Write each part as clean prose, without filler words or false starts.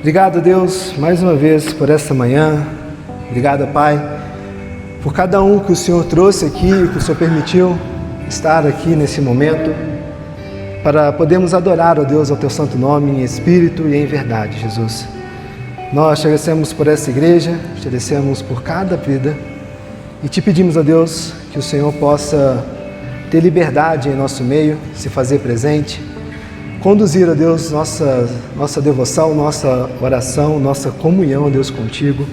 Obrigado, Deus, mais uma vez por esta manhã. Obrigado, Pai, por cada um que o Senhor trouxe aqui, que o Senhor permitiu estar aqui nesse momento, para podermos adorar, ó Deus, ao Teu santo nome em espírito e em verdade, Jesus. Nós te agradecemos por essa igreja, te agradecemos por cada vida e te pedimos, ó Deus, que o Senhor possa ter liberdade em nosso meio, se fazer presente, conduzir, ó Deus, nossa devoção, nossa oração, nossa comunhão, ó Deus, contigo.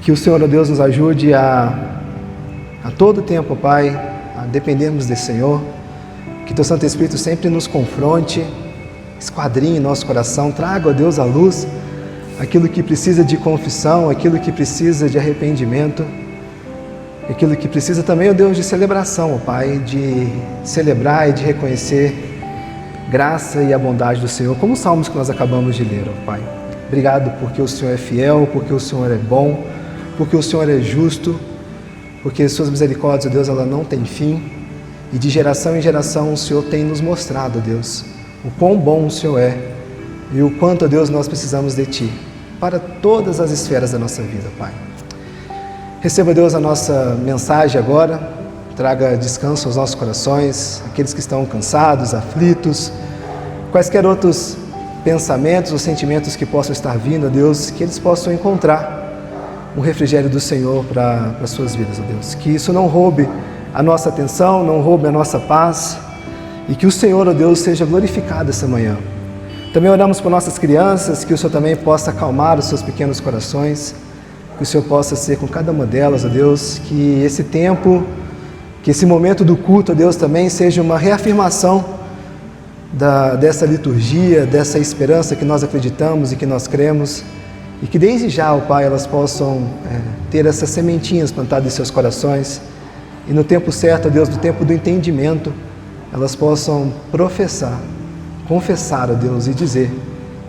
Que o Senhor, ó Deus, nos ajude a todo tempo, ó Pai, a dependermos desse Senhor. Que Teu Santo Espírito sempre nos confronte, esquadrinhe nosso coração, traga, ó Deus, à luz aquilo que precisa de confissão, aquilo que precisa de arrependimento, aquilo que precisa também, ó Deus, de celebração, ó Pai, de celebrar e de reconhecer graça e a bondade do Senhor, como os salmos que nós acabamos de ler, ó Pai. Obrigado porque o Senhor é fiel, porque o Senhor é bom, porque o Senhor é justo, porque Suas misericórdias, ó Deus, ela não tem fim, e de geração em geração o Senhor tem nos mostrado, ó Deus, o quão bom o Senhor é e o quanto, ó Deus, nós precisamos de Ti, para todas as esferas da nossa vida, Pai. Receba, Deus, a nossa mensagem agora, traga descanso aos nossos corações, aqueles que estão cansados, aflitos, quaisquer outros pensamentos ou sentimentos que possam estar vindo, ó Deus, que eles possam encontrar um refrigério do Senhor para as suas vidas, ó Deus. Que isso não roube a nossa atenção, não roube a nossa paz, e que o Senhor, ó Deus, seja glorificado essa manhã. Também oramos por nossas crianças, que o Senhor também possa acalmar os seus pequenos corações, que o Senhor possa ser com cada uma delas, ó Deus, que esse tempo, que esse momento do culto, ó Deus, também seja uma reafirmação dessa liturgia, dessa esperança que nós acreditamos e que nós cremos, e que desde já, ó Pai, elas possam ter essas sementinhas plantadas em seus corações, e no tempo certo, ó Deus, no tempo do entendimento, elas possam professar, confessar, ó Deus, e dizer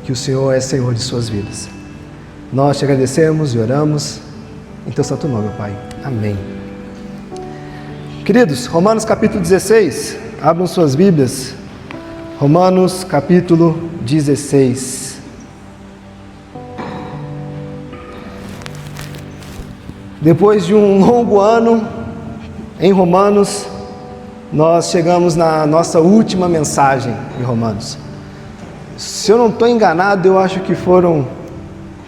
que o Senhor é Senhor de suas vidas. Nós te agradecemos e oramos em Teu santo nome, ó Pai. Amém. Queridos, Romanos capítulo 16, abram suas Bíblias, Romanos capítulo 16. Depois de um longo ano em Romanos, nós chegamos na nossa última mensagem em Romanos. Se eu não estou enganado, eu acho que foram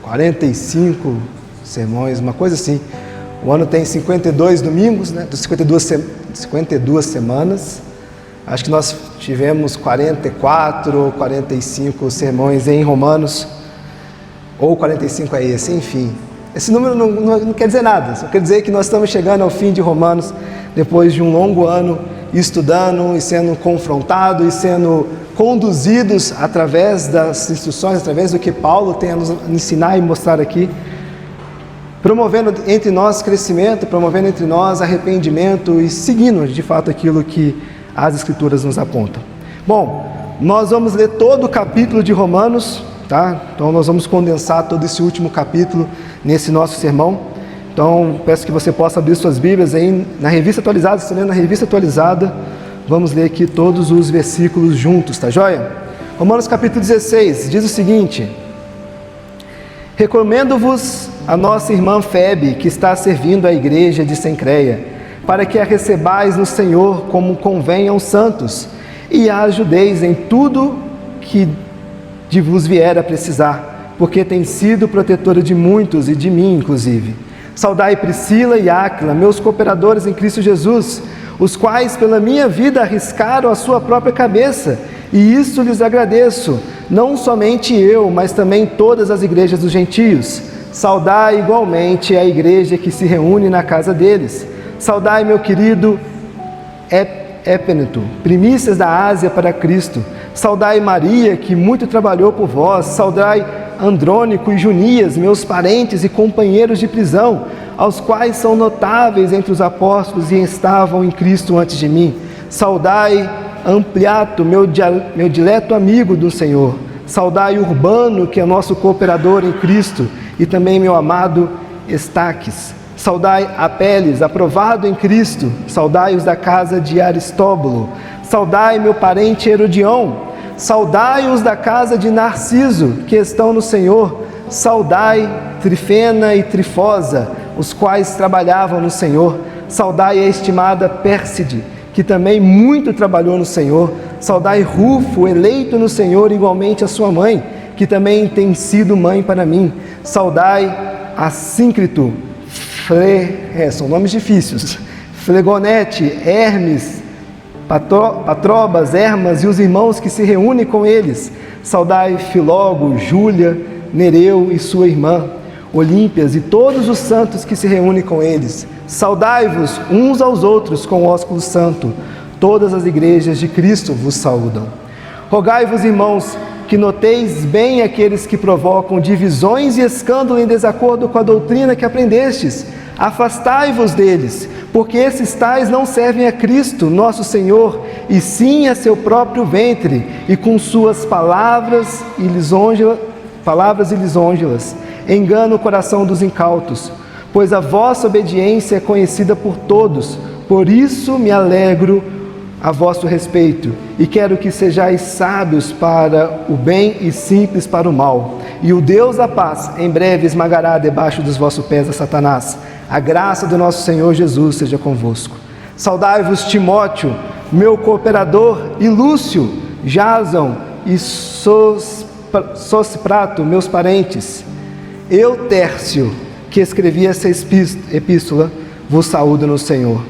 45 sermões, uma coisa assim. O ano tem 52 domingos, né? 52 semanas. Acho que nós tivemos 44 ou 45 sermões em Romanos, ou 45 é esse, enfim. Esse número não quer dizer nada, só quer dizer que nós estamos chegando ao fim de Romanos, depois de um longo ano estudando e sendo confrontados e sendo conduzidos através das instruções, através do que Paulo tem a nos ensinar e mostrar aqui, promovendo entre nós crescimento, promovendo entre nós arrependimento e seguindo de fato aquilo que as Escrituras nos apontam. Bom, nós vamos ler todo o capítulo de Romanos, tá? Então nós vamos condensar todo esse último capítulo nesse nosso sermão. Então peço que você possa abrir suas Bíblias aí na revista atualizada, se lendo na revista atualizada, vamos ler aqui todos os versículos juntos, tá joia? Romanos capítulo 16 diz o seguinte: recomendo-vos a nossa irmã Febe, que está servindo a igreja de Cencreia, para que a recebais no Senhor como convém aos santos, e a ajudeis em tudo que de vos vier a precisar, porque tem sido protetora de muitos e de mim inclusive. Saudai Priscila e Áquila, meus cooperadores em Cristo Jesus, os quais pela minha vida arriscaram a sua própria cabeça, e isso lhes agradeço, não somente eu, mas também todas as igrejas dos gentios. Saudai igualmente a igreja que se reúne na casa deles. Saudai meu querido Epêneto, primícias da Ásia para Cristo. Saudai Maria, que muito trabalhou por vós. Saudai Andrônico e Junias, meus parentes e companheiros de prisão, aos quais são notáveis entre os apóstolos e estavam em Cristo antes de mim. Saudai Ampliato, meu dileto amigo do Senhor. Saudai Urbano, que é nosso cooperador em Cristo, e também meu amado Estaques. Saudai Apeles, aprovado em Cristo. Saudai os da casa de Aristóbulo. Saudai meu parente Herodião. Saudai os da casa de Narciso, que estão no Senhor. Saudai Trifena e Trifosa, os quais trabalhavam no Senhor. Saudai a estimada Pérside, que também muito trabalhou no Senhor. Saudai Rufo, eleito no Senhor, igualmente a sua mãe, que também tem sido mãe para mim. Saudai Assíncrito, são nomes difíceis, Flegonete, Hermes, Patrobas, Hermas e os irmãos que se reúnem com eles. Saudai Filógo, Júlia, Nereu e sua irmã, Olímpias e todos os santos que se reúnem com eles. Saudai-vos uns aos outros com o ósculo santo. Todas as igrejas de Cristo vos saúdam. Rogai-vos, irmãos, que noteis bem aqueles que provocam divisões e escândalo em desacordo com a doutrina que aprendestes. Afastai-vos deles, porque esses tais não servem a Cristo, nosso Senhor, e sim a seu próprio ventre, e com suas palavras e lisonjelas enganam o coração dos incautos. Pois a vossa obediência é conhecida por todos, por isso me alegro a vosso respeito, e quero que sejais sábios para o bem e simples para o mal. E o Deus da paz em breve esmagará debaixo dos vossos pés a Satanás. A graça do nosso Senhor Jesus seja convosco. Saudai-vos Timóteo, meu cooperador, e Lúcio, Jason e Sosiprato, meus parentes. Eu, Tércio, que escrevi essa epístola, vos saúdo no Senhor.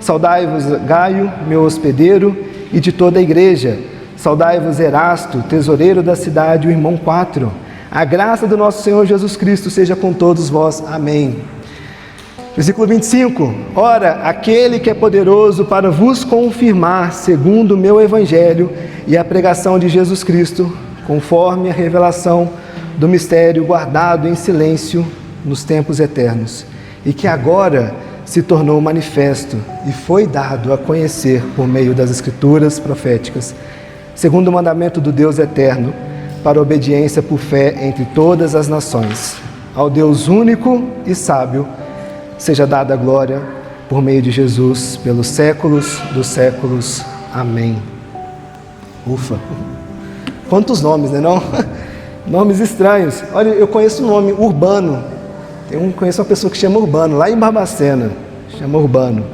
Saudai-vos Gaio, meu hospedeiro, e de toda a igreja. Saudai-vos Erasto, tesoureiro da cidade, o irmão 4. A graça do nosso Senhor Jesus Cristo seja com todos vós. Amém. Versículo 25. Ora, aquele que é poderoso para vos confirmar, segundo o meu evangelho e a pregação de Jesus Cristo, conforme a revelação do mistério guardado em silêncio nos tempos eternos, e que agora se tornou manifesto e foi dado a conhecer por meio das Escrituras proféticas, segundo o mandamento do Deus eterno, para obediência por fé entre todas as nações. Ao Deus único e sábio, seja dada a glória por meio de Jesus, pelos séculos dos séculos. Amém. Ufa! Quantos nomes, não? Nomes estranhos. Olha, eu conheço o nome Urbano. Conheço uma pessoa que chama Urbano, lá em Barbacena. Chama Urbano.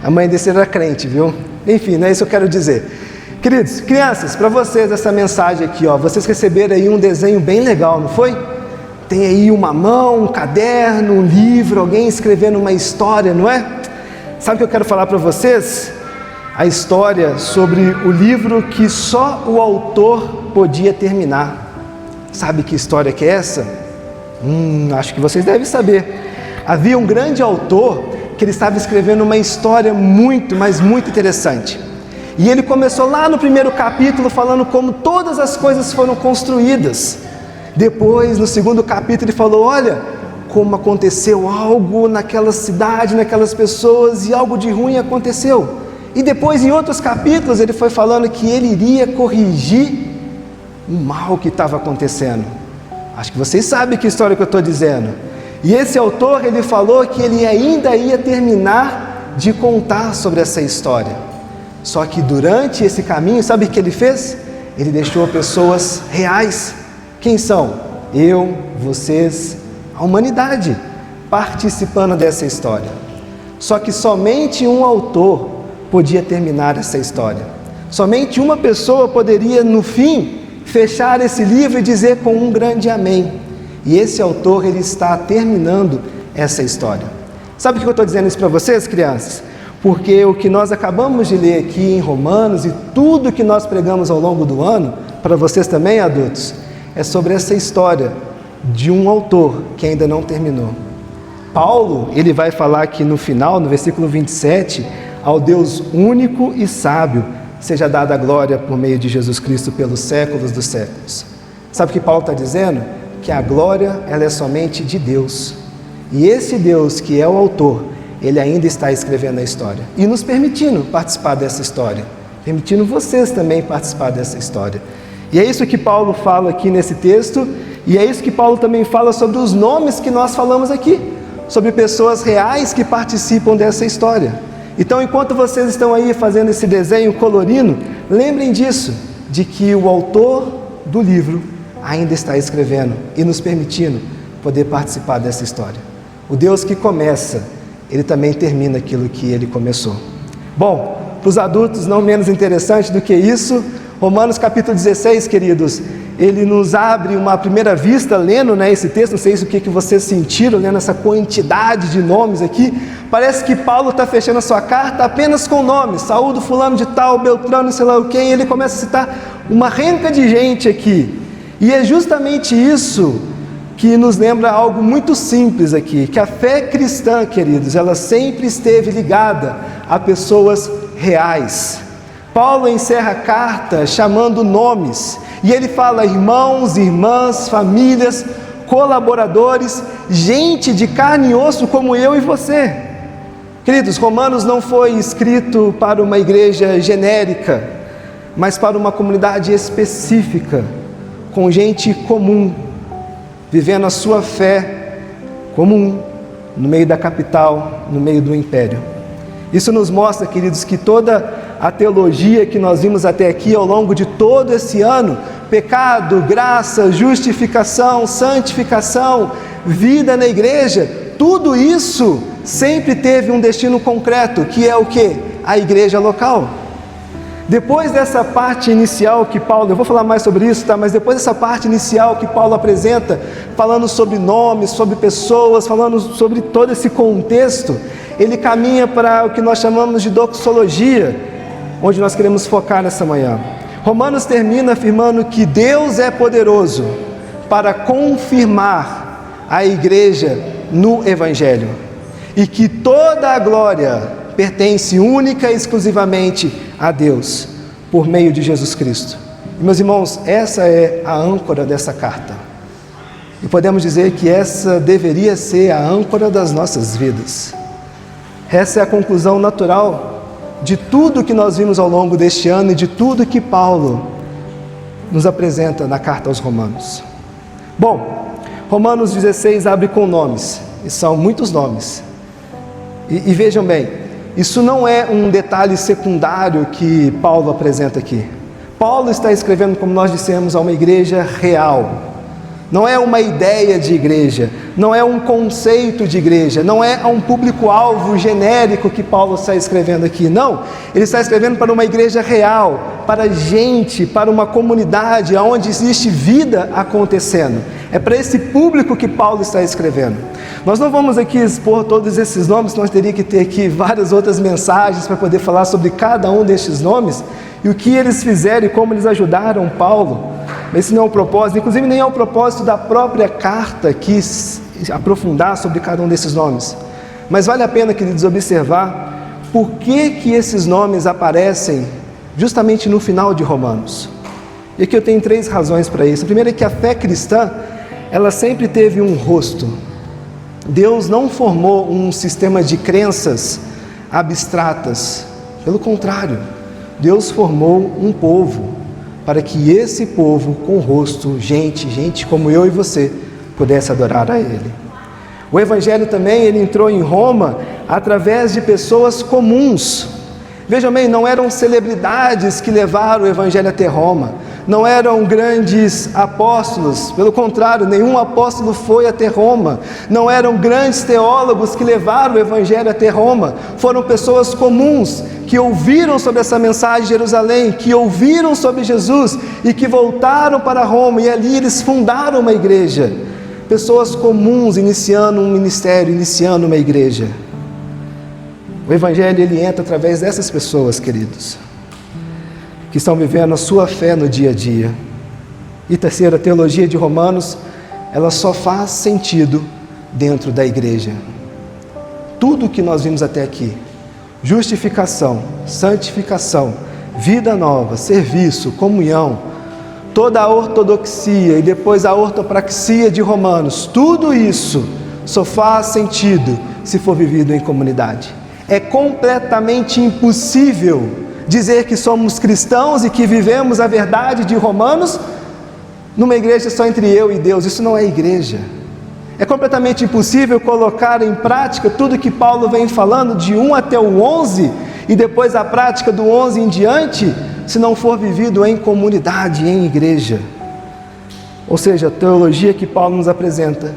A mãe desse era crente, viu? Enfim, não é isso que eu quero dizer. Queridos, crianças, para vocês essa mensagem aqui, ó, vocês receberam aí um desenho bem legal, não foi? Tem aí uma mão, um caderno, um livro, alguém escrevendo uma história, não é? Sabe o que eu quero falar para vocês? A história sobre o livro que só o autor podia terminar. Sabe que história que é essa? Acho que vocês devem saber. Havia um grande autor que ele estava escrevendo uma história muito, mas muito interessante. E ele começou lá no primeiro capítulo falando como todas as coisas foram construídas. Depois, no segundo capítulo, ele falou, olha, como aconteceu algo naquela cidade, naquelas pessoas, e algo de ruim aconteceu. E depois, em outros capítulos, ele foi falando que ele iria corrigir o mal que estava acontecendo. Acho que vocês sabem que história que eu estou dizendo. E esse autor, ele falou que ele ainda ia terminar de contar sobre essa história. Só que durante esse caminho, sabe o que ele fez? Ele deixou pessoas reais. Quem são? Eu, vocês, a humanidade, participando dessa história. Só que somente um autor podia terminar essa história. Somente uma pessoa poderia, no fim, fechar esse livro e dizer com um grande amém. E esse autor, ele está terminando essa história. Sabe por que eu estou dizendo isso para vocês, crianças? Porque o que nós acabamos de ler aqui em Romanos e tudo que nós pregamos ao longo do ano, para vocês também, adultos, é sobre essa história de um autor que ainda não terminou. Paulo, ele vai falar aqui no final, no versículo 27, ao Deus único e sábio, seja dada a glória por meio de Jesus Cristo pelos séculos dos séculos. Sabe o que Paulo está dizendo? Que a glória, ela é somente de Deus. E esse Deus que é o autor, ele ainda está escrevendo a história e nos permitindo participar dessa história, permitindo vocês também participar dessa história. E é isso que Paulo fala aqui nesse texto, e é isso que Paulo também fala sobre os nomes que nós falamos aqui, sobre pessoas reais que participam dessa história. Então, enquanto vocês estão aí fazendo esse desenho colorindo, lembrem disso. de que o autor do livro ainda está escrevendo e nos permitindo poder participar dessa história. O Deus que começa, Ele também termina aquilo que Ele começou. Bom, para os adultos não menos interessante do que isso, Romanos capítulo 16, queridos, ele nos abre uma primeira vista lendo, esse texto. Não sei o que vocês sentiram lendo essa quantidade de nomes aqui. Parece que Paulo está fechando a sua carta apenas com nomes: Saúdo, fulano de tal, Beltrano, sei lá o quem. Ele começa a citar uma renca de gente aqui. E é justamente isso que nos lembra algo muito simples aqui, que a fé cristã, queridos, ela sempre esteve ligada a pessoas reais. Paulo encerra a carta chamando nomes, e ele fala irmãos, irmãs, famílias, colaboradores, gente de carne e osso como eu e você. Queridos, Romanos não foi escrito para uma igreja genérica, mas para uma comunidade específica, com gente comum, vivendo a sua fé comum, no meio da capital, no meio do império. Isso nos mostra, queridos, que toda a teologia que nós vimos até aqui ao longo de todo esse ano, pecado, graça, justificação, santificação, vida na igreja, tudo isso sempre teve um destino concreto, que é o quê? A igreja local. Depois dessa parte inicial que Paulo, eu vou falar mais sobre isso, tá? Mas depois dessa parte inicial que Paulo apresenta, falando sobre nomes, sobre pessoas, falando sobre todo esse contexto, ele caminha para o que nós chamamos de doxologia, onde nós queremos focar nessa manhã. Romanos termina afirmando que Deus é poderoso para confirmar a igreja no Evangelho, e que toda a glória pertence única e exclusivamente a Deus, por meio de Jesus Cristo. E, meus irmãos, essa é a âncora dessa carta. E podemos dizer que essa deveria ser a âncora das nossas vidas. Essa é a conclusão natural de tudo que nós vimos ao longo deste ano e de tudo que Paulo nos apresenta na carta aos Romanos. Bom, Romanos 16 abre com nomes, e são muitos nomes. E vejam bem, isso não é um detalhe secundário que Paulo apresenta aqui. Paulo está escrevendo, como nós dissemos, a uma igreja real. Não é uma ideia de igreja, não é um conceito de igreja, não é um público-alvo genérico que Paulo está escrevendo aqui. Não, ele está escrevendo para uma igreja real, para gente, para uma comunidade onde existe vida acontecendo. É para esse público que Paulo está escrevendo. Nós não vamos aqui expor todos esses nomes, nós teríamos que ter aqui várias outras mensagens para poder falar sobre cada um destes nomes e o que eles fizeram e como eles ajudaram Paulo. Esse não é o propósito, inclusive nem é o propósito da própria carta aqui aprofundar sobre cada um desses nomes. Mas vale a pena, queridos, observar por que esses nomes aparecem justamente no final de Romanos. E aqui eu tenho 3 razões para isso. A primeira é que a fé cristã, ela sempre teve um rosto. Deus não formou um sistema de crenças abstratas. Pelo contrário, Deus formou um povo, para que esse povo com rosto, gente como eu e você, pudesse adorar a Ele. O Evangelho também, ele entrou em Roma através de pessoas comuns. Vejam bem, não eram celebridades que levaram o Evangelho até Roma, não eram grandes apóstolos, pelo contrário, nenhum apóstolo foi até Roma, não eram grandes teólogos que levaram o Evangelho até Roma, foram pessoas comuns que ouviram sobre essa mensagem de Jerusalém, que ouviram sobre Jesus e que voltaram para Roma, e ali eles fundaram uma igreja. Pessoas comuns iniciando um ministério, iniciando uma igreja. O Evangelho, ele entra através dessas pessoas, queridos, que estão vivendo a sua fé no dia a dia. E terceiro, a teologia de Romanos, ela só faz sentido dentro da igreja. Tudo o que nós vimos até aqui, justificação, santificação, vida nova, serviço, comunhão, toda a ortodoxia e depois a ortopraxia de Romanos, tudo isso só faz sentido se for vivido em comunidade. É completamente impossível dizer que somos cristãos e que vivemos a verdade de Romanos numa igreja só entre eu e Deus. Isso não é igreja. É completamente impossível colocar em prática tudo que Paulo vem falando de 1 até o 11 e depois a prática do 11 em diante se não for vivido em comunidade, em igreja. Ou seja, a teologia que Paulo nos apresenta,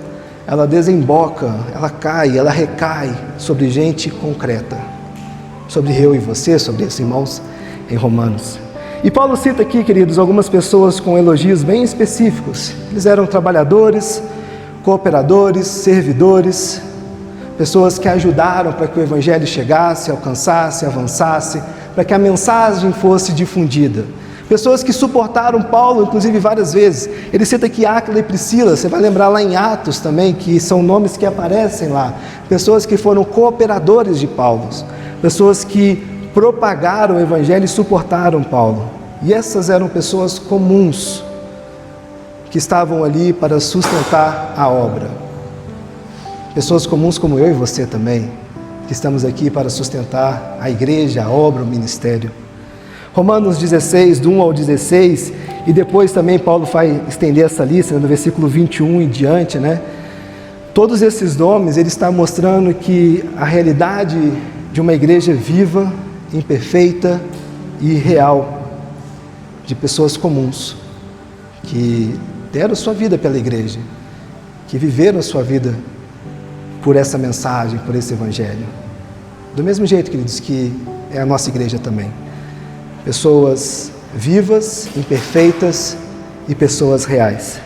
ela desemboca, ela cai, ela recai sobre gente concreta, sobre eu e você, sobre esses irmãos em Romanos. E Paulo cita aqui, queridos, algumas pessoas com elogios bem específicos. Eles eram trabalhadores, cooperadores, servidores, pessoas que ajudaram para que o Evangelho chegasse, alcançasse, avançasse, para que a mensagem fosse difundida. Pessoas que suportaram Paulo, inclusive, várias vezes. Ele cita aqui Áquila e Priscila, você vai lembrar lá em Atos também, que são nomes que aparecem lá. Pessoas que foram cooperadores de Paulo, pessoas que propagaram o Evangelho e suportaram Paulo. E essas eram pessoas comuns, que estavam ali para sustentar a obra. Pessoas comuns como eu e você também, que estamos aqui para sustentar a igreja, a obra, o ministério. Romanos 16, do 1 ao 16, e depois também Paulo vai estender essa lista, no versículo 21 em diante, né? Todos esses nomes, ele está mostrando que a realidade de uma igreja viva, imperfeita e real, de pessoas comuns, que deram sua vida pela igreja, que viveram a sua vida por essa mensagem, por esse Evangelho. Do mesmo jeito, queridos, que é a nossa igreja também. Pessoas vivas, imperfeitas e pessoas reais.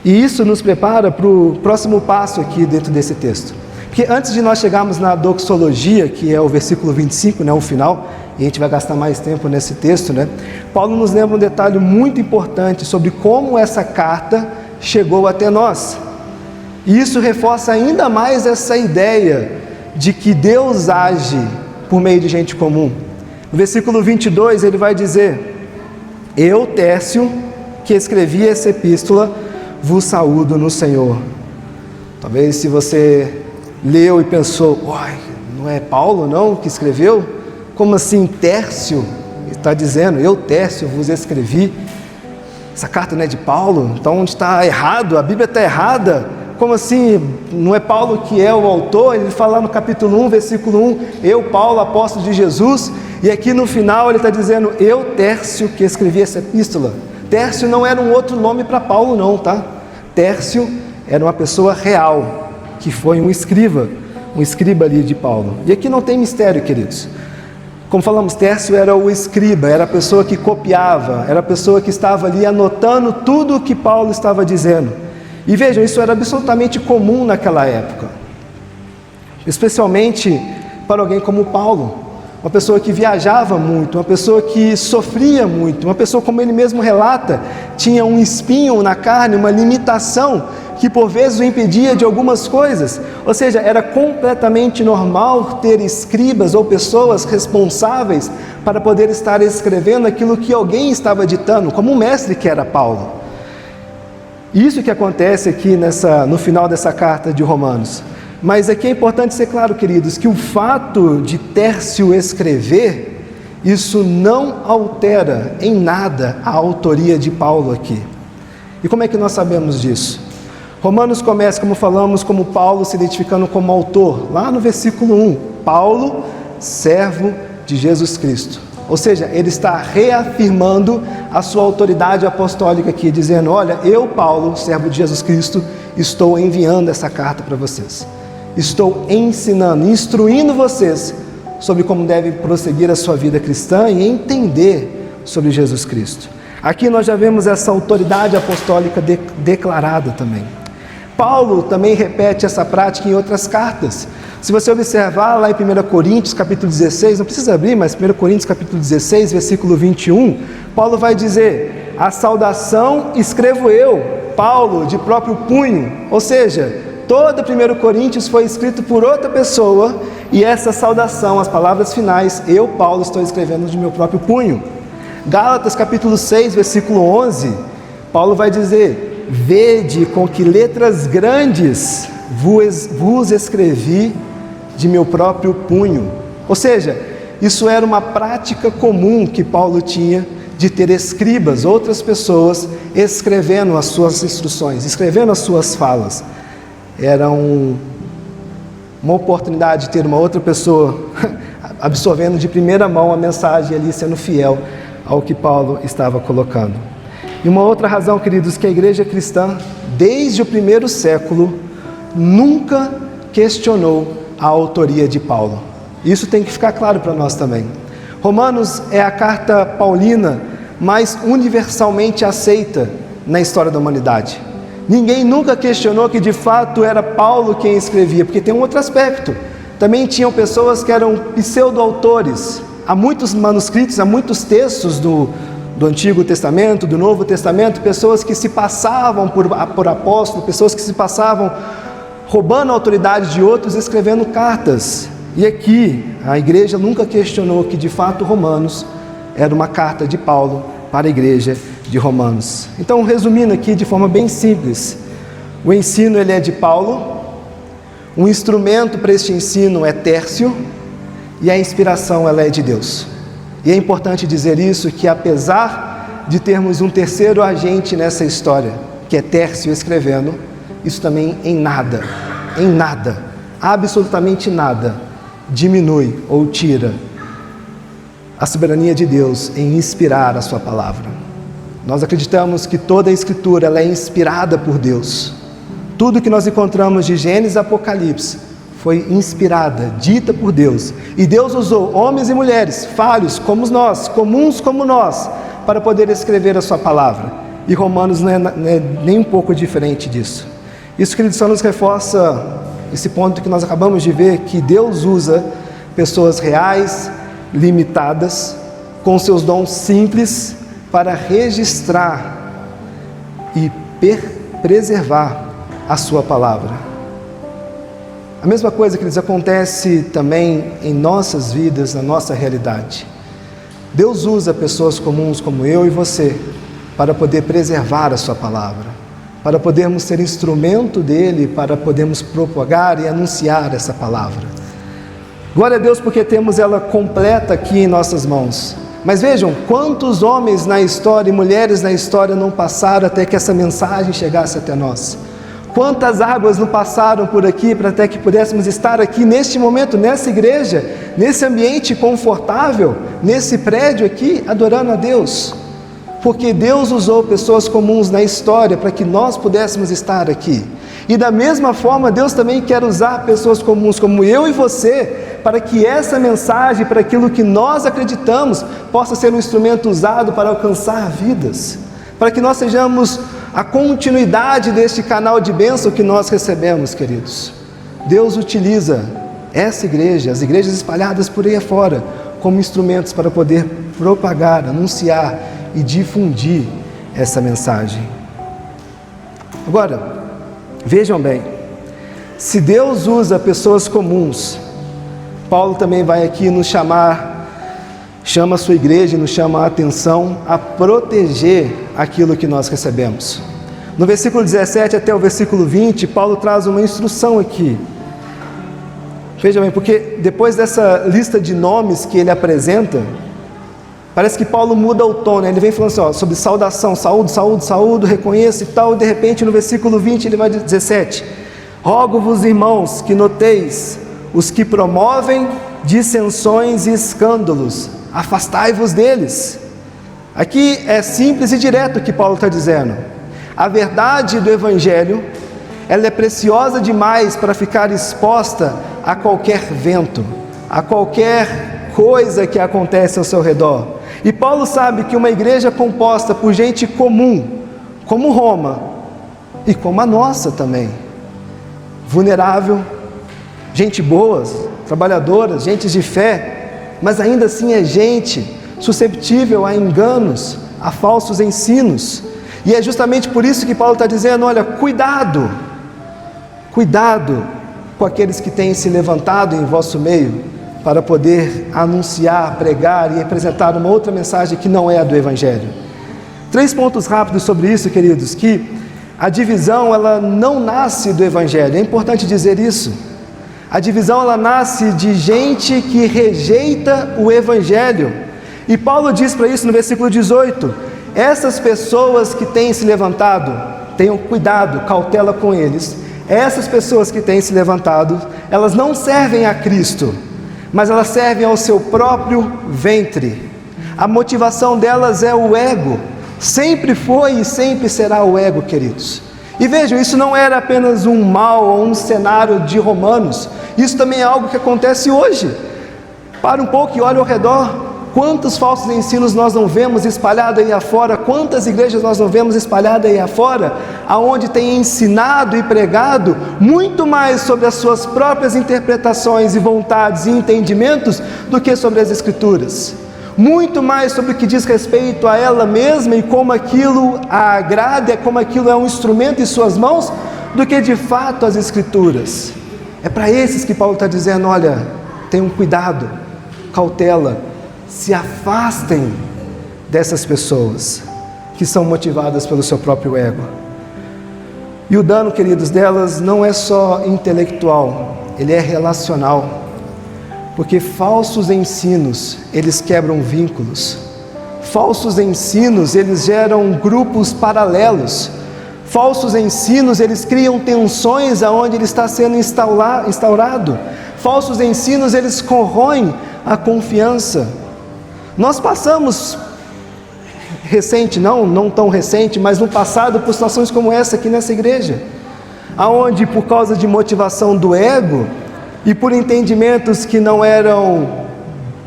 E isso nos prepara para o próximo passo aqui dentro desse texto. Porque antes de nós chegarmos na doxologia, que é o versículo 25, né, o final, e a gente vai gastar mais tempo nesse texto, né? Paulo nos lembra um detalhe muito importante sobre como essa carta chegou até nós. E isso reforça ainda mais essa ideia de que Deus age por meio de gente comum. No versículo 22 ele vai dizer: eu, Tércio, que escrevi essa epístola, vos saúdo no Senhor. Talvez se você leu e pensou, uai, não é Paulo não que escreveu? Como assim Tércio? Está dizendo, eu, Tércio, vos escrevi. Essa carta não é de Paulo? Então onde está errado? A Bíblia está errada? Como assim? Não é Paulo que é o autor? Ele fala lá no capítulo 1, versículo 1, eu, Paulo, apóstolo de Jesus, e aqui no final ele está dizendo, eu, Tércio, que escrevi essa epístola. Tércio não era um outro nome para Paulo não, tá? Tércio era uma pessoa real, que foi um escriba ali de Paulo. E aqui não tem mistério, queridos. Como falamos, Tércio era o escriba, era a pessoa que copiava, era a pessoa que estava ali anotando tudo o que Paulo estava dizendo. E vejam, isso era absolutamente comum naquela época, especialmente para alguém como Paulo, uma pessoa que viajava muito, uma pessoa que sofria muito, uma pessoa, como ele mesmo relata, tinha um espinho na carne, uma limitação que por vezes o impedia de algumas coisas. Ou seja, era completamente normal ter escribas ou pessoas responsáveis para poder estar escrevendo aquilo que alguém estava ditando, como o mestre que era Paulo. Isso que acontece aqui no final dessa carta de Romanos. Mas aqui é importante ser claro, queridos, que o fato de Tércio escrever, isso não altera em nada a autoria de Paulo aqui. E como é que nós sabemos disso? Romanos começa, como falamos, como Paulo se identificando como autor, lá no versículo 1, Paulo, servo de Jesus Cristo. Ou seja, ele está reafirmando a sua autoridade apostólica aqui, dizendo, olha, eu, Paulo, servo de Jesus Cristo, estou enviando essa carta para vocês. Estou ensinando, instruindo vocês sobre como deve prosseguir a sua vida cristã e entender sobre Jesus Cristo. Aqui nós já vemos essa autoridade apostólica declarada também. Paulo também repete essa prática em outras cartas. Se você observar lá em 1 Coríntios capítulo 16, não precisa abrir, mas 1 Coríntios capítulo 16, versículo 21, Paulo vai dizer, a saudação escrevo eu, Paulo, de próprio punho. Ou seja, todo 1 Coríntios foi escrito por outra pessoa, e essa saudação, as palavras finais, eu, Paulo, estou escrevendo de meu próprio punho. Gálatas capítulo 6, versículo 11, Paulo vai dizer, vede com que letras grandes vos escrevi de meu próprio punho. Ou seja, isso era uma prática comum que Paulo tinha de ter escribas, outras pessoas, escrevendo as suas instruções, escrevendo as suas falas. Era uma oportunidade de ter uma outra pessoa absorvendo de primeira mão a mensagem ali, sendo fiel ao que Paulo estava colocando. E uma outra razão, queridos, que a igreja cristã, desde o primeiro século, nunca questionou a autoria de Paulo. Isso tem que ficar claro para nós também. Romanos é a carta paulina mais universalmente aceita na história da humanidade. Ninguém nunca questionou que de fato era Paulo quem escrevia, porque tem um outro aspecto. Também tinham pessoas que eram pseudo-autores. Há muitos manuscritos, há muitos textos do Antigo Testamento, do Novo Testamento, pessoas que se passavam por apóstolos, pessoas que se passavam roubando a autoridade de outros, escrevendo cartas. E aqui, a igreja nunca questionou que de fato Romanos era uma carta de Paulo para a igreja de Romanos. Então, resumindo aqui de forma bem simples, o ensino ele é de Paulo, o instrumento para este ensino é Tércio, e a inspiração ela é de Deus. E é importante dizer isso, que apesar de termos um terceiro agente nessa história, que é Tércio escrevendo, isso também em nada, absolutamente nada, diminui ou tira a soberania de Deus em inspirar a sua palavra. Nós acreditamos que toda a Escritura ela é inspirada por Deus. Tudo que nós encontramos de Gênesis a Apocalipse foi inspirada, dita por Deus. E Deus usou homens e mulheres, falhos como nós, comuns como nós, para poder escrever a sua palavra. E Romanos não é nem um pouco diferente disso. Isso, queridos, só nos reforça esse ponto que nós acabamos de ver, que Deus usa pessoas reais, limitadas, com seus dons simples, para registrar e preservar a sua palavra. A mesma coisa, queridos, acontece também em nossas vidas, na nossa realidade. Deus usa pessoas comuns como eu e você para poder preservar a sua palavra, para podermos ser instrumento dele, para podermos propagar e anunciar essa palavra. Glória a Deus porque temos ela completa aqui em nossas mãos. Mas vejam, quantos homens na história e mulheres na história não passaram até que essa mensagem chegasse até nós? Quantas águas não passaram por aqui para até que pudéssemos estar aqui neste momento, nessa igreja, nesse ambiente confortável, nesse prédio aqui, adorando a Deus? Porque Deus usou pessoas comuns na história para que nós pudéssemos estar aqui. E da mesma forma, Deus também quer usar pessoas comuns como eu e você, para que essa mensagem, para aquilo que nós acreditamos, possa ser um instrumento usado para alcançar vidas. Para que nós sejamos a continuidade deste canal de bênção que nós recebemos, queridos. Deus utiliza essa igreja, as igrejas espalhadas por aí afora, como instrumentos para poder propagar, anunciar e difundir essa mensagem. Agora, vejam bem, se Deus usa pessoas comuns, Paulo também vai aqui nos chama a sua igreja e nos chama a atenção a proteger aquilo que nós recebemos. No versículo 17 até o versículo 20, Paulo traz uma instrução aqui. Veja bem, porque depois dessa lista de nomes que ele apresenta, parece que Paulo muda o tom, né? Ele vem falando assim, ó, sobre saudação, saúdo, reconheço e tal, e de repente no versículo 20 ele vai dizer 17, rogo-vos, irmãos, que noteis os que promovem dissensões e escândalos, afastai-vos deles. Aqui é simples e direto o que Paulo está dizendo. A verdade do Evangelho, ela é preciosa demais para ficar exposta a qualquer vento, a qualquer coisa que acontece ao seu redor. E Paulo sabe que uma igreja composta por gente comum, como Roma, e como a nossa também, vulnerável, gente boa, trabalhadoras, gente de fé, mas ainda assim é gente susceptível a enganos, a falsos ensinos. E é justamente por isso que Paulo está dizendo, olha, cuidado com aqueles que têm se levantado em vosso meio para poder anunciar, pregar e apresentar uma outra mensagem que não é a do Evangelho. 3 pontos rápidos sobre isso, queridos, que a divisão ela não nasce do Evangelho, é importante dizer isso. A divisão ela nasce de gente que rejeita o Evangelho. E Paulo diz para isso no versículo 18, essas pessoas que têm se levantado, tenham cuidado, cautela com eles. Essas pessoas que têm se levantado, elas não servem a Cristo, mas elas servem ao seu próprio ventre. A motivação delas é o ego. Sempre foi e sempre será o ego, queridos. E vejam, isso não era apenas um mal ou um cenário de Romanos. Isso também é algo que acontece hoje. Para um pouco e olha ao redor. Quantos falsos ensinos nós não vemos espalhados aí afora? Quantas igrejas nós não vemos espalhadas aí afora? Aonde tem ensinado e pregado muito mais sobre as suas próprias interpretações e vontades e entendimentos do que sobre as Escrituras. Muito mais sobre o que diz respeito a ela mesma e como aquilo a agrada, como aquilo é um instrumento em suas mãos, do que de fato as Escrituras. É para esses que Paulo está dizendo, olha, tenham cuidado, cautela, se afastem dessas pessoas que são motivadas pelo seu próprio ego. E o dano, queridos, delas não é só intelectual, ele é relacional. Porque falsos ensinos, eles quebram vínculos. Falsos ensinos, eles geram grupos paralelos. Falsos ensinos, eles criam tensões aonde ele está sendo instaurado. Falsos ensinos, eles corroem a confiança. Nós passamos recente, não tão recente, mas no passado, por situações como essa aqui nessa igreja, aonde por causa de motivação do ego e por entendimentos que não eram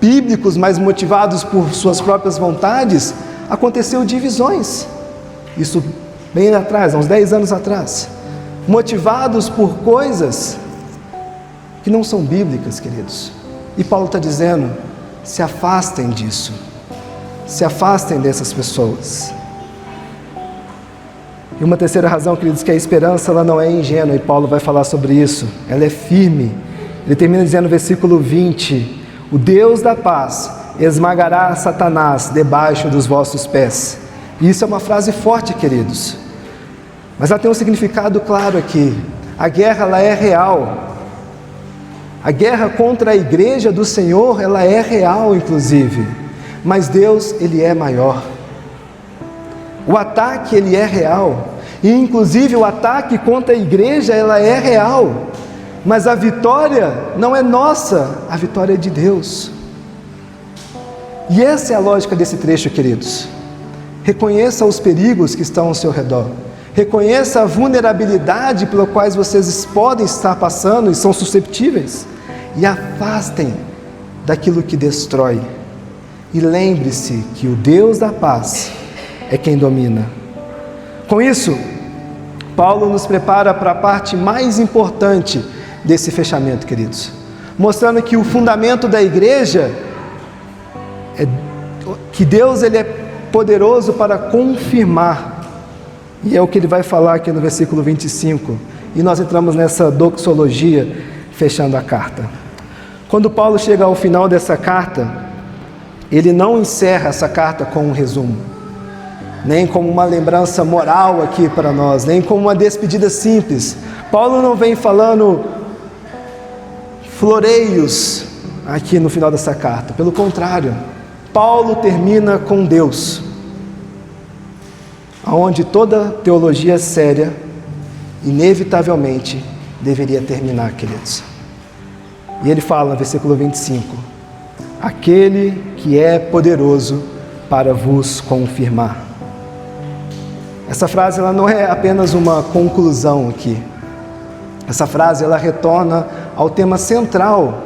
bíblicos, mas motivados por suas próprias vontades, aconteceu divisões. Isso bem atrás, há uns 10 anos atrás, motivados por coisas que não são bíblicas, queridos. E Paulo está dizendo, se afastem disso, se afastem dessas pessoas. E uma terceira razão, queridos, que a esperança ela não é ingênua, e Paulo vai falar sobre isso, ela é firme. Ele termina dizendo no versículo 20, o Deus da paz esmagará Satanás debaixo dos vossos pés. E isso é uma frase forte, queridos, mas ela tem um significado claro aqui. A guerra ela é real. A guerra contra a igreja do Senhor, ela é real, inclusive. Mas Deus, Ele é maior. O ataque, ele é real. E, inclusive, o ataque contra a igreja, ela é real. Mas a vitória não é nossa, a vitória é de Deus. E essa é a lógica desse trecho, queridos. Reconheça os perigos que estão ao seu redor. Reconheça a vulnerabilidade pela qual vocês podem estar passando e são susceptíveis. E afastem daquilo que destrói. E lembre-se que o Deus da paz é quem domina. Com isso, Paulo nos prepara para a parte mais importante desse fechamento, queridos. Mostrando que o fundamento da igreja é que Deus ele é poderoso para confirmar. E é o que ele vai falar aqui no versículo 25. E nós entramos nessa doxologia, fechando a carta. Quando Paulo chega ao final dessa carta, ele não encerra essa carta com um resumo, nem como uma lembrança moral aqui para nós, nem como uma despedida simples. Paulo não vem falando floreios aqui no final dessa carta. Pelo contrário, Paulo termina com Deus, aonde toda teologia séria, inevitavelmente, deveria terminar, queridos. E ele fala no versículo 25, aquele que é poderoso para vos confirmar. Essa frase ela não é apenas uma conclusão aqui. Essa frase ela retorna ao tema central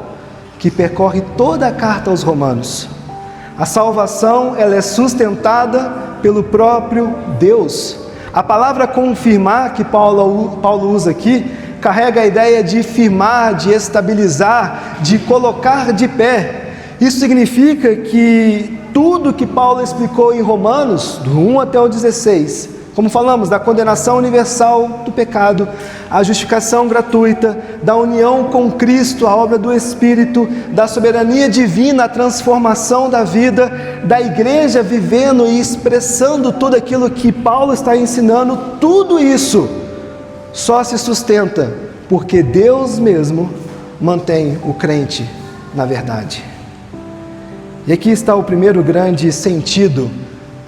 que percorre toda a carta aos Romanos. A salvação ela é sustentada pelo próprio Deus. A palavra confirmar que Paulo usa aqui carrega a ideia de firmar, de estabilizar, de colocar de pé. Isso significa que tudo que Paulo explicou em Romanos, do 1 até o 16, como falamos, da condenação universal do pecado, a justificação gratuita, da união com Cristo, a obra do Espírito, da soberania divina, a transformação da vida, da igreja vivendo e expressando tudo aquilo que Paulo está ensinando, tudo isso só se sustenta porque Deus mesmo mantém o crente na verdade. E aqui está o primeiro grande sentido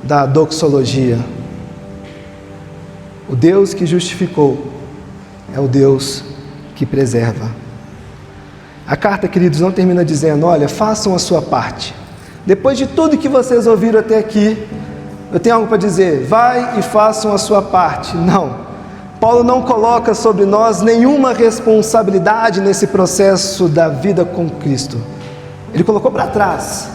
da doxologia. O Deus que justificou é o Deus que preserva. A carta, queridos, não termina dizendo, olha, façam a sua parte, Depois de tudo que vocês ouviram até aqui, eu tenho algo para dizer, vai e façam a sua parte. Não, Paulo não coloca sobre nós nenhuma responsabilidade nesse processo da vida com Cristo. Ele colocou para trás,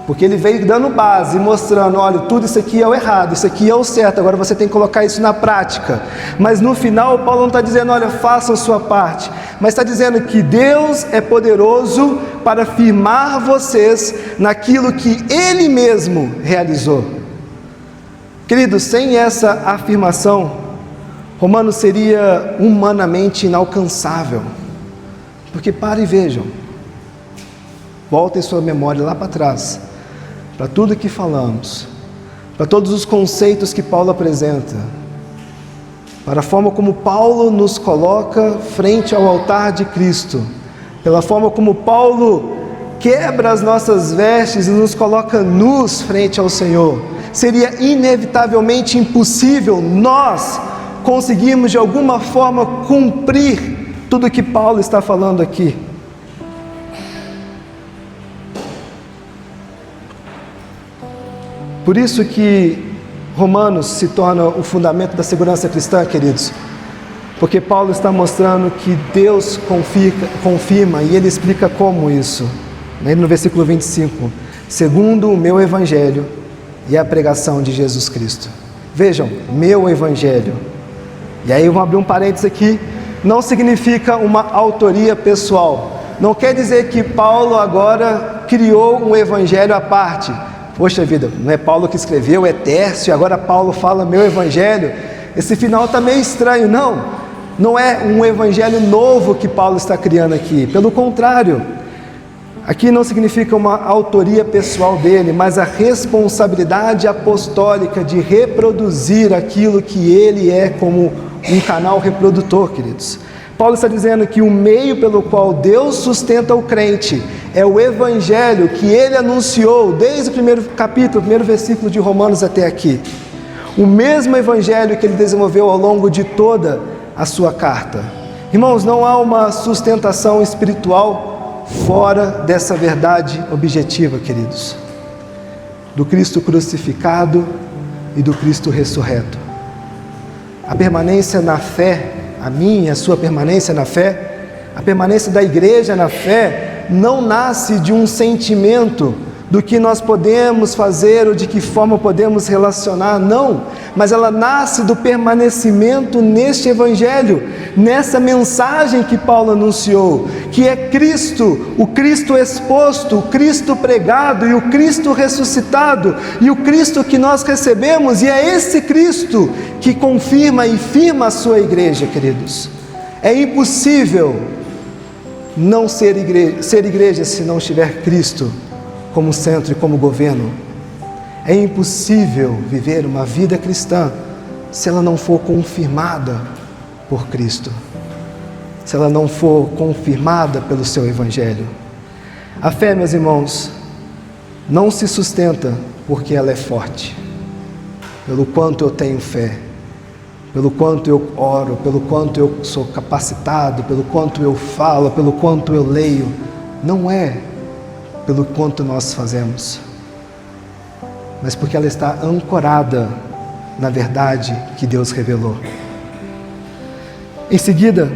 porque ele veio dando base, mostrando, olha, tudo isso aqui é o errado, isso aqui é o certo, agora você tem que colocar isso na prática. Mas no final, Paulo não está dizendo, olha, façam a sua parte, mas está dizendo que Deus é poderoso para firmar vocês naquilo que Ele mesmo realizou. Queridos, sem essa afirmação, Romanos seria humanamente inalcançável. Porque parem e vejam, voltem sua memória lá para trás, para tudo que falamos, para todos os conceitos que Paulo apresenta, para a forma como Paulo nos coloca frente ao altar de Cristo, pela forma como Paulo quebra as nossas vestes e nos coloca nus frente ao Senhor. Seria inevitavelmente impossível nós conseguirmos de alguma forma cumprir tudo que Paulo está falando aqui. Por isso que Romanos se torna o fundamento da segurança cristã, queridos, porque Paulo está mostrando que Deus confirma e ele explica como isso. No versículo 25, segundo o meu evangelho e a pregação de Jesus Cristo. Vejam, meu evangelho. E aí vamos abrir um parênteses aqui, não significa uma autoria pessoal. Não quer dizer que Paulo agora criou um evangelho à parte. Poxa vida, não é Paulo que escreveu, é Tércio, agora Paulo fala meu evangelho. Esse final está meio estranho. Não é um evangelho novo que Paulo está criando aqui. Pelo contrário, aqui não significa uma autoria pessoal dele, mas a responsabilidade apostólica de reproduzir aquilo que ele é como um canal reprodutor, queridos. Paulo está dizendo que o meio pelo qual Deus sustenta o crente é o evangelho que ele anunciou desde o primeiro capítulo, o primeiro versículo de Romanos até aqui. O mesmo evangelho que ele desenvolveu ao longo de toda a sua carta. Irmãos, não há uma sustentação espiritual fora dessa verdade objetiva, queridos, do Cristo crucificado e do Cristo ressurreto. A permanência na fé, a minha e a sua permanência na fé, a permanência da igreja na fé, não nasce de um sentimento do que nós podemos fazer ou de que forma podemos relacionar, não, mas ela nasce do permanecimento neste evangelho, nessa mensagem que Paulo anunciou, que é Cristo, o Cristo exposto, o Cristo pregado e o Cristo ressuscitado e o Cristo que nós recebemos, e é esse Cristo que confirma e firma a sua igreja, queridos. É impossível não ser igreja se não estiver Cristo como centro e como governo. É impossível viver uma vida cristã se ela não for confirmada por Cristo, se ela não for confirmada pelo seu evangelho. A fé, meus irmãos, não se sustenta porque ela é forte, pelo quanto eu tenho fé, pelo quanto eu oro, pelo quanto eu sou capacitado, pelo quanto eu falo, pelo quanto eu leio. Não é pelo quanto nós fazemos, mas porque ela está ancorada na verdade que Deus revelou. Em seguida,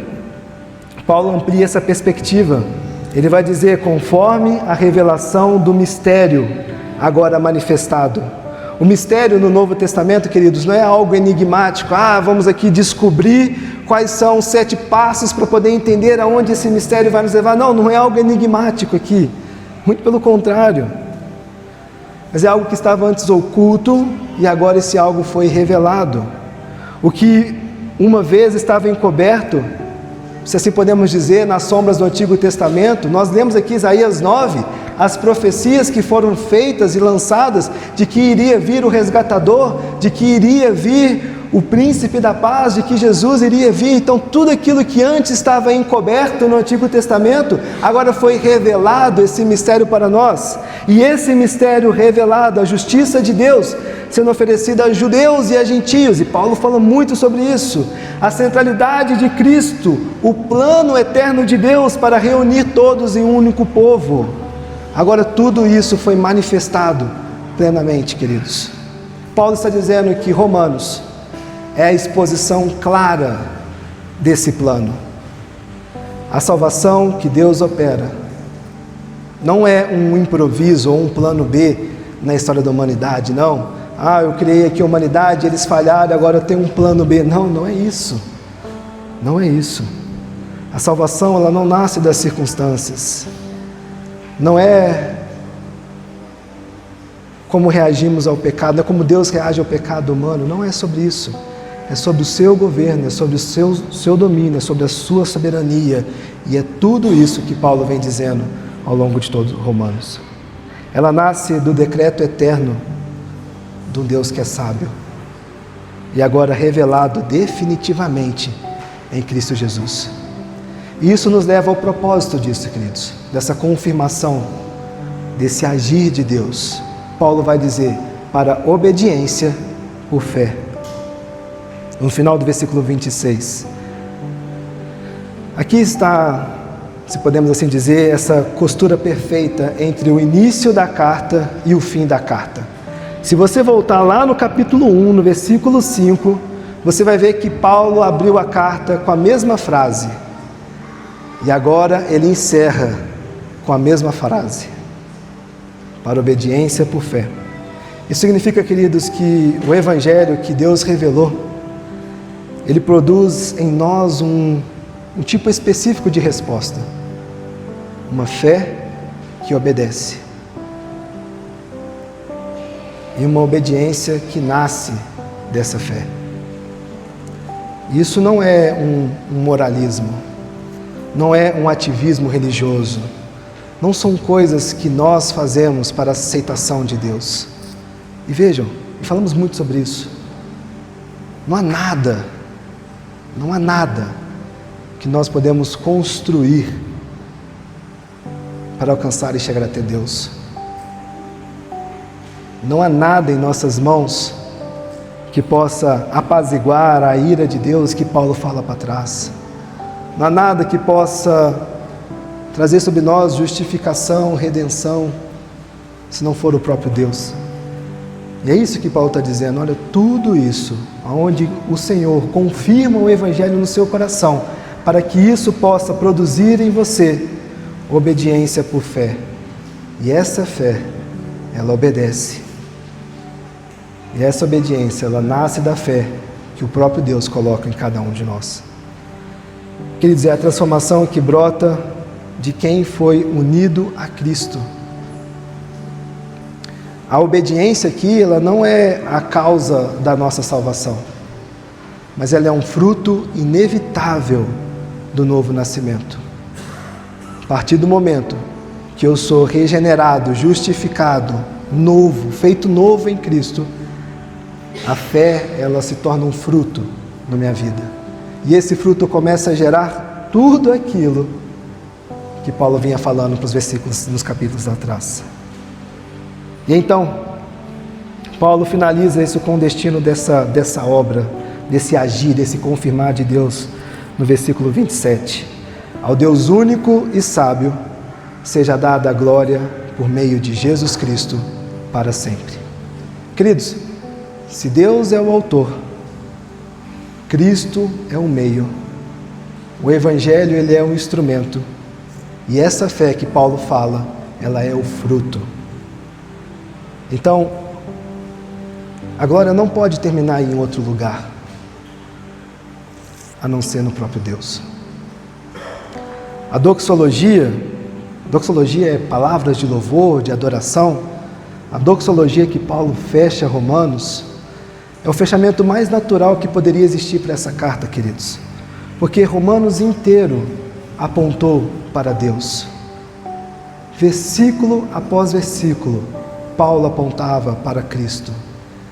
Paulo amplia essa perspectiva. Ele vai dizer, conforme a revelação do mistério agora manifestado. O mistério no Novo Testamento, queridos, não é algo enigmático. Vamos aqui descobrir quais são os 7 passos para poder entender aonde esse mistério vai nos levar. Não é algo enigmático aqui. Muito pelo contrário. Mas é algo que estava antes oculto e agora esse algo foi revelado. O que uma vez estava encoberto, se assim podemos dizer, nas sombras do Antigo Testamento, nós lemos aqui Isaías 9, as profecias que foram feitas e lançadas de que iria vir o resgatador, de que iria vir o príncipe da paz, de que Jesus iria vir. Então tudo aquilo que antes estava encoberto no Antigo Testamento, agora foi revelado esse mistério para nós. E esse mistério revelado, a justiça de Deus, sendo oferecida a judeus e a gentios, e Paulo fala muito sobre isso, a centralidade de Cristo, o plano eterno de Deus para reunir todos em um único povo. Agora tudo isso foi manifestado plenamente, queridos. Paulo está dizendo que Romanos é a exposição clara desse plano. A salvação que Deus opera não é um improviso ou um plano B na história da humanidade, não. Eu criei aqui a humanidade, eles falharam, agora eu tenho um plano B. Não, não é isso. Não é isso. A salvação, ela não nasce das circunstâncias. Não é como reagimos ao pecado, não é como Deus reage ao pecado humano. Não é sobre isso. É sobre o seu governo, é sobre o seu domínio, é sobre a sua soberania. E é tudo isso que Paulo vem dizendo ao longo de todos os Romanos. Ela nasce do decreto eterno de um Deus que é sábio e agora revelado definitivamente em Cristo Jesus. E isso nos leva ao propósito disso, queridos, dessa confirmação, desse agir de Deus. Paulo vai dizer, para obediência por fé. No final do versículo 26. Aqui está, se podemos assim dizer, essa costura perfeita entre o início da carta e o fim da carta. Se você voltar lá no capítulo 1, no versículo 5, você vai ver que Paulo abriu a carta com a mesma frase. E agora ele encerra com a mesma frase. Para obediência por fé. Isso significa, queridos, que o Evangelho que Deus revelou, ele produz em nós um tipo específico de resposta. Uma fé que obedece. E uma obediência que nasce dessa fé. Isso não é um moralismo, não é um ativismo religioso, não são coisas que nós fazemos para a aceitação de Deus. E vejam, falamos muito sobre isso, não há nada que nós podemos construir para alcançar e chegar até Deus. Não há nada em nossas mãos que possa apaziguar a ira de Deus que Paulo fala para trás. Não há nada que possa trazer sobre nós justificação, redenção, se não for o próprio Deus. E é isso que Paulo está dizendo, olha, tudo isso, onde o Senhor confirma o Evangelho no seu coração, para que isso possa produzir em você obediência por fé. E essa fé, ela obedece. E essa obediência, ela nasce da fé que o próprio Deus coloca em cada um de nós. Quer dizer, a transformação que brota de quem foi unido a Cristo. A obediência aqui, ela não é a causa da nossa salvação, mas ela é um fruto inevitável do novo nascimento. A partir do momento que eu sou regenerado, justificado, novo, feito novo em Cristo, a fé, ela se torna um fruto na minha vida. E esse fruto começa a gerar tudo aquilo que Paulo vinha falando para os versículos, nos capítulos atrás. E então, Paulo finaliza isso com o destino dessa obra, desse agir, desse confirmar de Deus, no versículo 27. Ao Deus único e sábio, seja dada a glória por meio de Jesus Cristo para sempre. Queridos, se Deus é o autor, Cristo é o meio, o Evangelho ele é um instrumento, e essa fé que Paulo fala, ela é o fruto. Então, a glória não pode terminar em outro lugar, a não ser no próprio Deus. A doxologia é palavras de louvor, de adoração. A doxologia que Paulo fecha Romanos é o fechamento mais natural que poderia existir para essa carta, queridos. Porque Romanos inteiro apontou para Deus. Versículo após versículo, Paulo apontava para Cristo.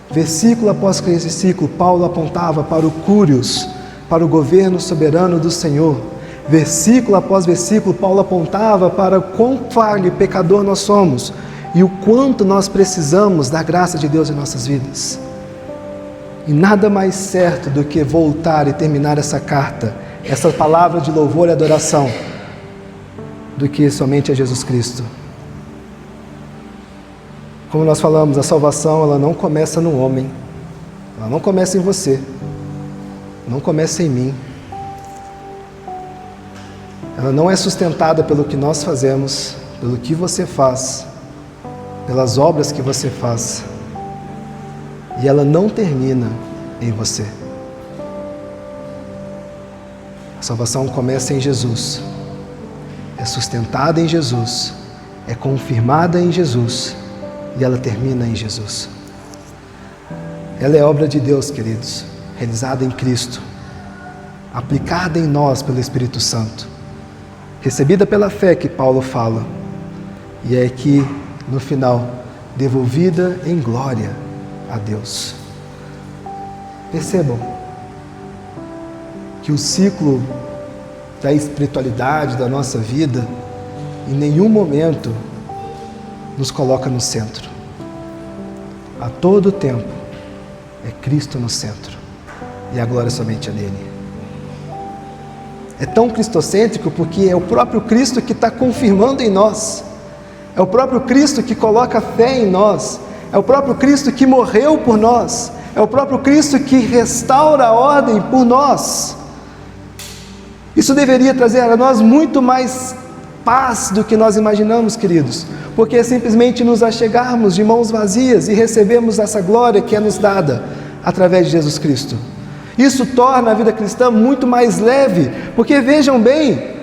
Versículo após versículo, Paulo apontava para o Cúrios, para o governo soberano do Senhor. Versículo após versículo, Paulo apontava para o quão falho e pecador nós somos e o quanto nós precisamos da graça de Deus em nossas vidas. E nada mais certo do que voltar e terminar essa carta, essa palavra de louvor e adoração, do que somente a Jesus Cristo. Como nós falamos, a salvação ela não começa no homem, ela não começa em você, não começa em mim. Ela não é sustentada pelo que nós fazemos, pelo que você faz, pelas obras que você faz. E ela não termina em você. A salvação começa em Jesus, é sustentada em Jesus, é confirmada em Jesus e ela termina em Jesus. Ela é obra de Deus, queridos, realizada em Cristo, aplicada em nós pelo Espírito Santo, recebida pela fé que Paulo fala, e é que, no final, devolvida em glória a Deus. Percebam que o ciclo da espiritualidade da nossa vida, em nenhum momento nos coloca no centro. A todo tempo é Cristo no centro e a glória somente é nele. É tão cristocêntrico porque é o próprio Cristo que está confirmando em nós, é o próprio Cristo que coloca fé em nós, é o próprio Cristo que morreu por nós, é o próprio Cristo que restaura a ordem por nós. Isso deveria trazer a nós muito mais paz do que nós imaginamos, queridos, porque é simplesmente nos achegarmos de mãos vazias e recebermos essa glória que é nos dada através de Jesus Cristo. Isso torna a vida cristã muito mais leve, porque vejam bem,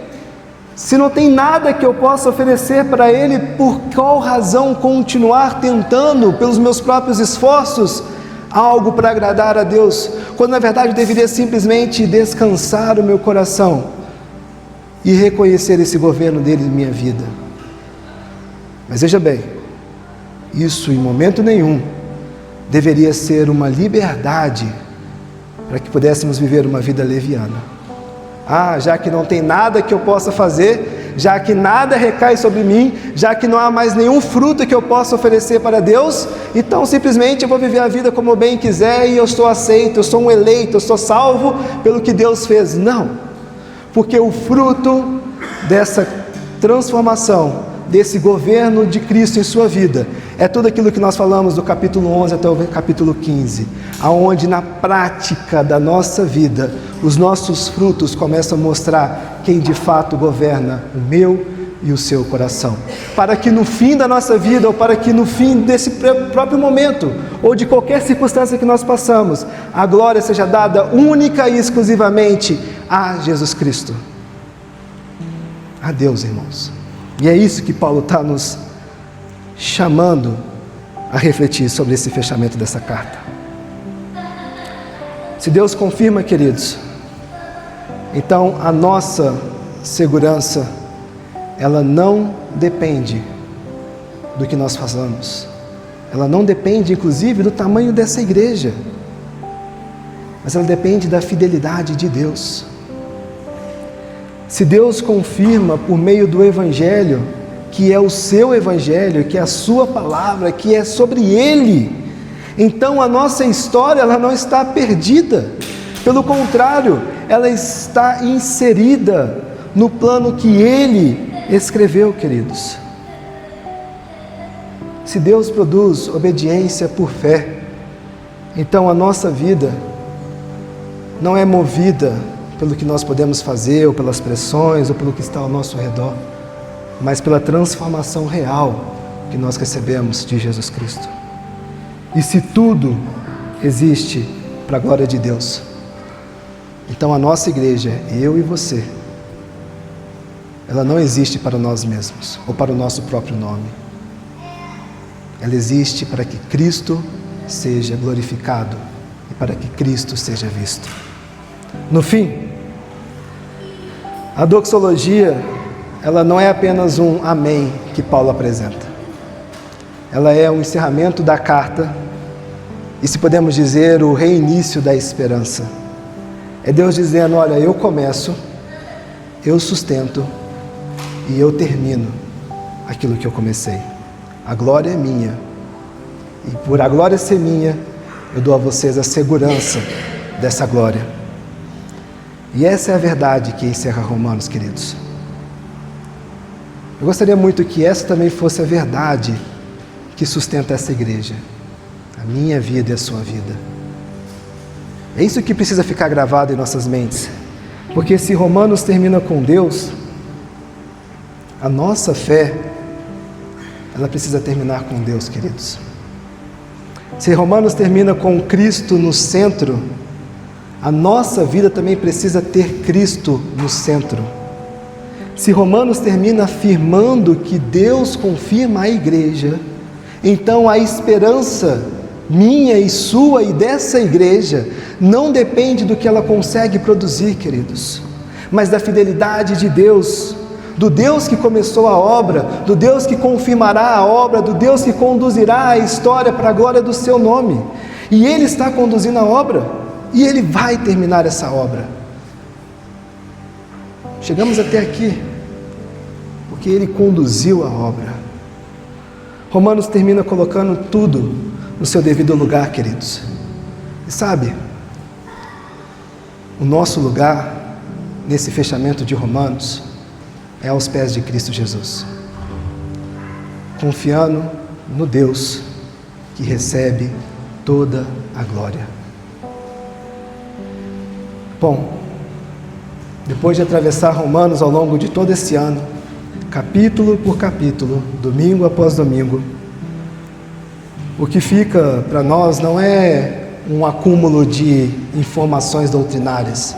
se não tem nada que eu possa oferecer para Ele, por qual razão continuar tentando, pelos meus próprios esforços, algo para agradar a Deus, quando na verdade eu deveria simplesmente descansar o meu coração e reconhecer esse governo dele em minha vida. Mas veja bem, isso em momento nenhum deveria ser uma liberdade para que pudéssemos viver uma vida leviana. Já que não tem nada que eu possa fazer, já que nada recai sobre mim, já que não há mais nenhum fruto que eu possa oferecer para Deus, então simplesmente eu vou viver a vida como eu bem quiser e eu estou aceito, eu sou um eleito, eu sou salvo pelo que Deus fez. Não, porque o fruto dessa transformação, desse governo de Cristo em sua vida, é tudo aquilo que nós falamos do capítulo 11 até o capítulo 15, aonde na prática da nossa vida, os nossos frutos começam a mostrar quem de fato governa o meu e o seu coração, para que no fim da nossa vida, ou para que no fim desse próprio momento, ou de qualquer circunstância que nós passamos, a glória seja dada única e exclusivamente a Jesus Cristo, a Deus, irmãos. E é isso que Paulo está nos chamando a refletir sobre esse fechamento dessa carta. Se Deus confirma, queridos, então a nossa segurança, ela não depende do que nós façamos, ela não depende inclusive do tamanho dessa igreja, mas ela depende da fidelidade de Deus. Se Deus confirma por meio do Evangelho, que é o seu Evangelho, que é a sua palavra, que é sobre Ele, então a nossa história ela não está perdida, pelo contrário, ela está inserida no plano que Ele escreveu, queridos. Se Deus produz obediência por fé, então a nossa vida não é movida pelo que nós podemos fazer, ou pelas pressões, ou pelo que está ao nosso redor, mas pela transformação real que nós recebemos de Jesus Cristo. E se tudo existe para a glória de Deus, então a nossa igreja, eu e você, ela não existe para nós mesmos, ou para o nosso próprio nome. Ela existe para que Cristo seja glorificado e para que Cristo seja visto. No fim, a doxologia, ela não é apenas um amém que Paulo apresenta. Ela é um encerramento da carta e, se podemos dizer, o reinício da esperança. É Deus dizendo, olha, eu começo, eu sustento e eu termino aquilo que eu comecei. A glória é minha e por a glória ser minha, eu dou a vocês a segurança dessa glória. E essa é a verdade que encerra Romanos, queridos. Eu gostaria muito que essa também fosse a verdade que sustenta essa igreja, a minha vida e a sua vida. É isso que precisa ficar gravado em nossas mentes, porque se Romanos termina com Deus, a nossa fé, ela precisa terminar com Deus, queridos. Se Romanos termina com Cristo no centro, a nossa vida também precisa ter Cristo no centro. Se Romanos termina afirmando que Deus confirma a igreja, então a esperança minha e sua e dessa igreja não depende do que ela consegue produzir, queridos, mas da fidelidade de Deus, do Deus que começou a obra, do Deus que confirmará a obra, do Deus que conduzirá a história para a glória do seu nome. E Ele está conduzindo a obra, e Ele vai terminar essa obra. Chegamos até aqui porque Ele conduziu a obra. Romanos termina colocando tudo no seu devido lugar, queridos. E sabe, o nosso lugar nesse fechamento de Romanos é aos pés de Cristo Jesus, confiando no Deus que recebe toda a glória. Bom, depois de atravessar Romanos ao longo de todo esse ano, capítulo por capítulo, domingo após domingo, o que fica para nós não é um acúmulo de informações doutrinárias,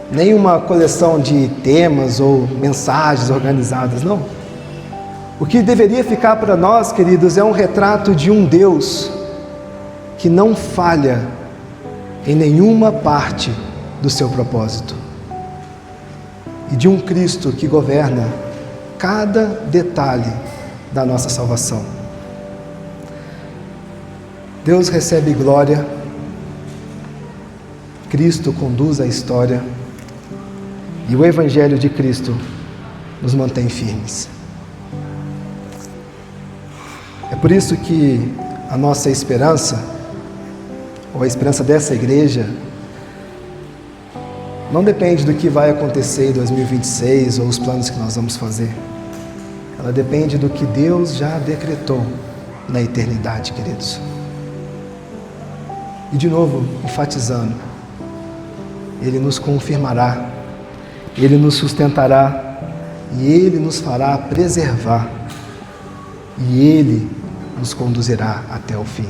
nem uma coleção de temas ou mensagens organizadas, não. O que deveria ficar para nós, queridos, é um retrato de um Deus que não falha em nenhuma parte do seu propósito, e de um Cristo que governa cada detalhe da nossa salvação. Deus recebe glória, Cristo conduz a história, e o Evangelho de Cristo nos mantém firmes. É por isso que a nossa esperança, ou a esperança dessa igreja, não depende do que vai acontecer em 2026 ou os planos que nós vamos fazer. Ela depende do que Deus já decretou na eternidade, queridos. E de novo, enfatizando, Ele nos confirmará, Ele nos sustentará e Ele nos fará preservar e Ele nos conduzirá até o fim.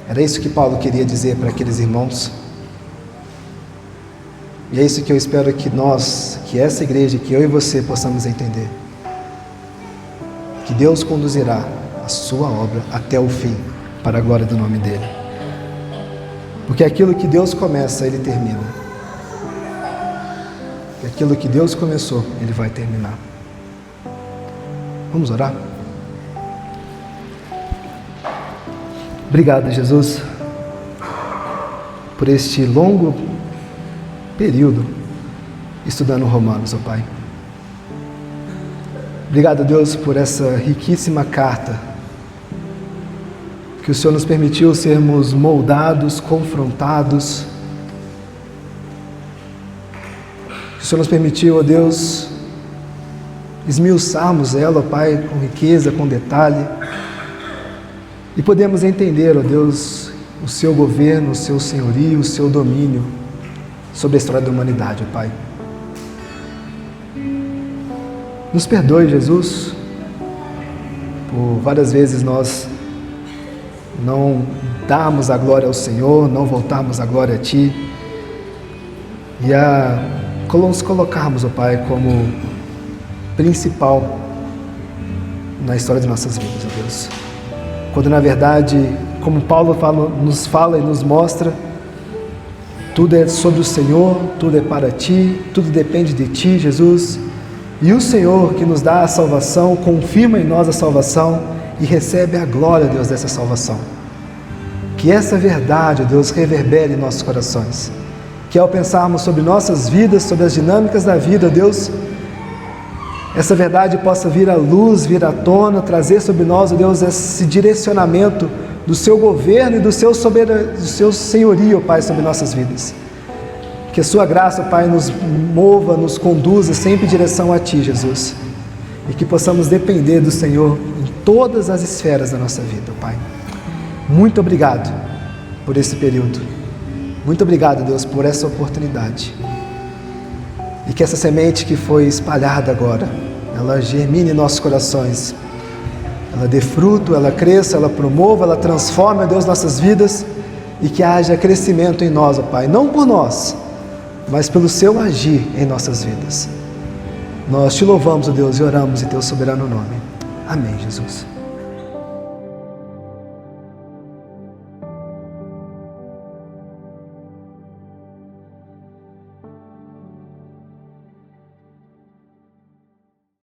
Era isso que Paulo queria dizer para aqueles irmãos. E é isso que eu espero que nós, que essa igreja, que eu e você possamos entender. Que Deus conduzirá a sua obra até o fim, para a glória do nome dEle. Porque aquilo que Deus começa, Ele termina. E aquilo que Deus começou, Ele vai terminar. Vamos orar? Obrigado, Jesus, por este longo período estudando Romanos, ó Pai. Obrigado, Deus, por essa riquíssima carta que o Senhor nos permitiu sermos moldados, confrontados. Que o Senhor nos permitiu, ó Deus, esmiuçarmos ela, ó Pai, com riqueza, com detalhe, e podemos entender, ó Deus, o Seu governo, o Seu senhorio, o Seu domínio sobre a história da humanidade, ó Pai. Nos perdoe, Jesus, por várias vezes nós não darmos a glória ao Senhor, não voltarmos a glória a Ti e nos colocarmos, ó Pai, como principal na história de nossas vidas, ó Deus. Quando na verdade, como Paulo nos fala e nos mostra, tudo é sobre o Senhor, tudo é para Ti, tudo depende de Ti, Jesus. E o Senhor que nos dá a salvação, confirma em nós a salvação e recebe a glória, Deus, dessa salvação. Que essa verdade, Deus, reverbere em nossos corações. Que ao pensarmos sobre nossas vidas, sobre as dinâmicas da vida, Deus, essa verdade possa vir à luz, vir à tona, trazer sobre nós, Deus, esse direcionamento do Seu governo e do Seu senhorio, Pai, sobre nossas vidas. Que a Sua graça, Pai, nos mova, nos conduza sempre em direção a Ti, Jesus. e que possamos depender do Senhor em todas as esferas da nossa vida, Pai. Muito obrigado por esse período. Muito obrigado, Deus, por essa oportunidade. E que essa semente que foi espalhada agora, ela germine em nossos corações. Ela dê fruto, ela cresça, ela promova, ela transforme, Deus, nossas vidas e que haja crescimento em nós, ó Pai. Não por nós, mas pelo Seu agir em nossas vidas. Nós te louvamos, ó Deus, e oramos em Teu soberano nome. Amém, Jesus.